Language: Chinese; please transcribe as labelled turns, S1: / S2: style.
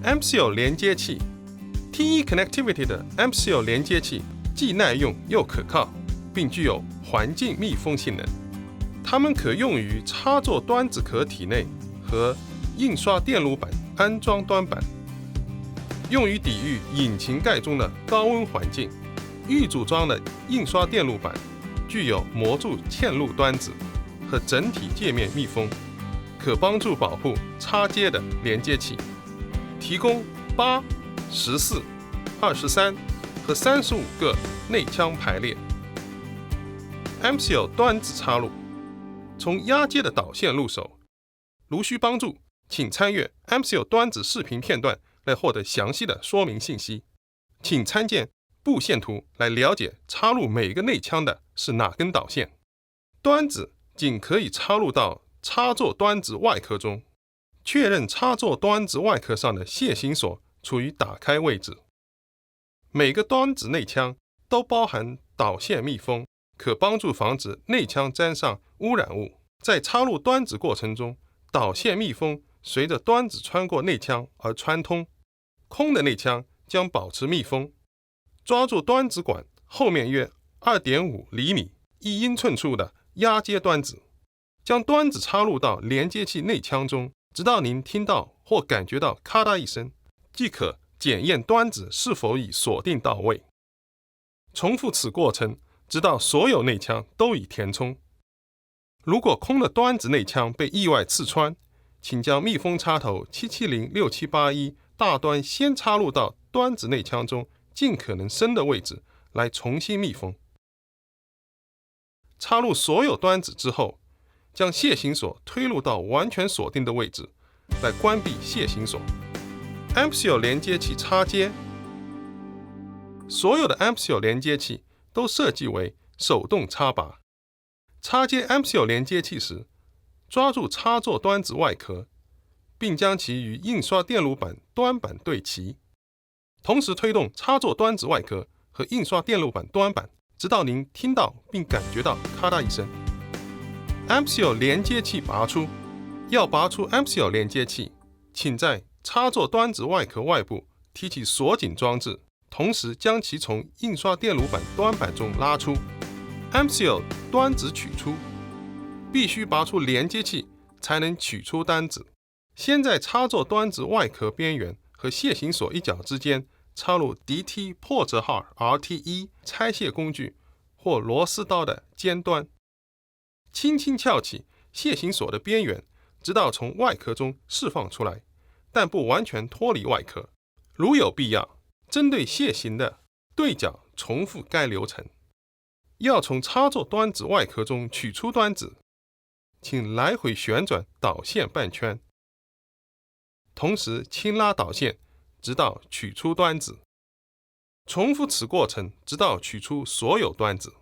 S1: AMPSEAL 连接器 TE Connectivity 的 AMPSEAL 连接器既耐用又可靠，并具有环境密封性能。它们可用于插座端子壳体内和印刷电路板安装端板，用于抵御引擎盖中的高温环境。预组装的印刷电路板具有模铸嵌入端子和整体界面密封，可帮助保护插接的连接器。提供8、14、23和35个内腔排列。AMPSEAL 端子插入，从压接的导线入手。如需帮助，请参阅 AMPSEAL 端子视频片段来获得详细的说明信息。请参见布线图来了解插入每个内腔的是哪根导线。端子仅可以插入到插座端子外壳中，确认插座端子外壳上的楔形锁处于打开位置。每个端子内腔都包含导线密封，可帮助防止内腔沾上污染物。在插入端子过程中，导线密封随着端子穿过内腔而穿通，空的内腔将保持密封。抓住端子管后面约 2.5 厘米1英寸处的压接端子，将端子插入到连接器内腔中，直到您听到或感觉到咔嗒一声，即可检验端子是否已锁定到位。重复此过程，直到所有内腔都已填充。如果空的端子内腔被意外刺穿，请将密封插头7706781大端先插入到端子内腔中尽可能深的位置来重新密封。插入所有端子之后，将楔形锁推入到完全锁定的位置来关闭楔形锁。AMPSEAL 连接器插接，所有的 AMPSEAL 连接器都设计为手动插拔。插接 AMPSEAL 连接器时，抓住插座端子外壳，并将其与印刷电路板端板对齐，同时推动插座端子外壳和印刷电路板端板，直到您听到并感觉到咔嗒一声。AMPSEAL 连接器拔出，要拔出 AMPSEAL 连接器，请在插座端子外壳外部提起锁紧装置，同时将其从印刷电路板端板中拉出。AMPSEAL 端子取出，必须拔出连接器才能取出单子。先在插座端子外壳边缘和楔形锁一角之间插入 DT 破折号 RT1 拆卸工具或螺丝刀的尖端，轻轻撬起楔形锁的边缘，直到从外壳中释放出来，但不完全脱离外壳。如有必要，针对楔形的对角重复该流程。要从插座端子外壳中取出端子，请来回旋转导线半圈，同时轻拉导线直到取出端子。重复此过程直到取出所有端子。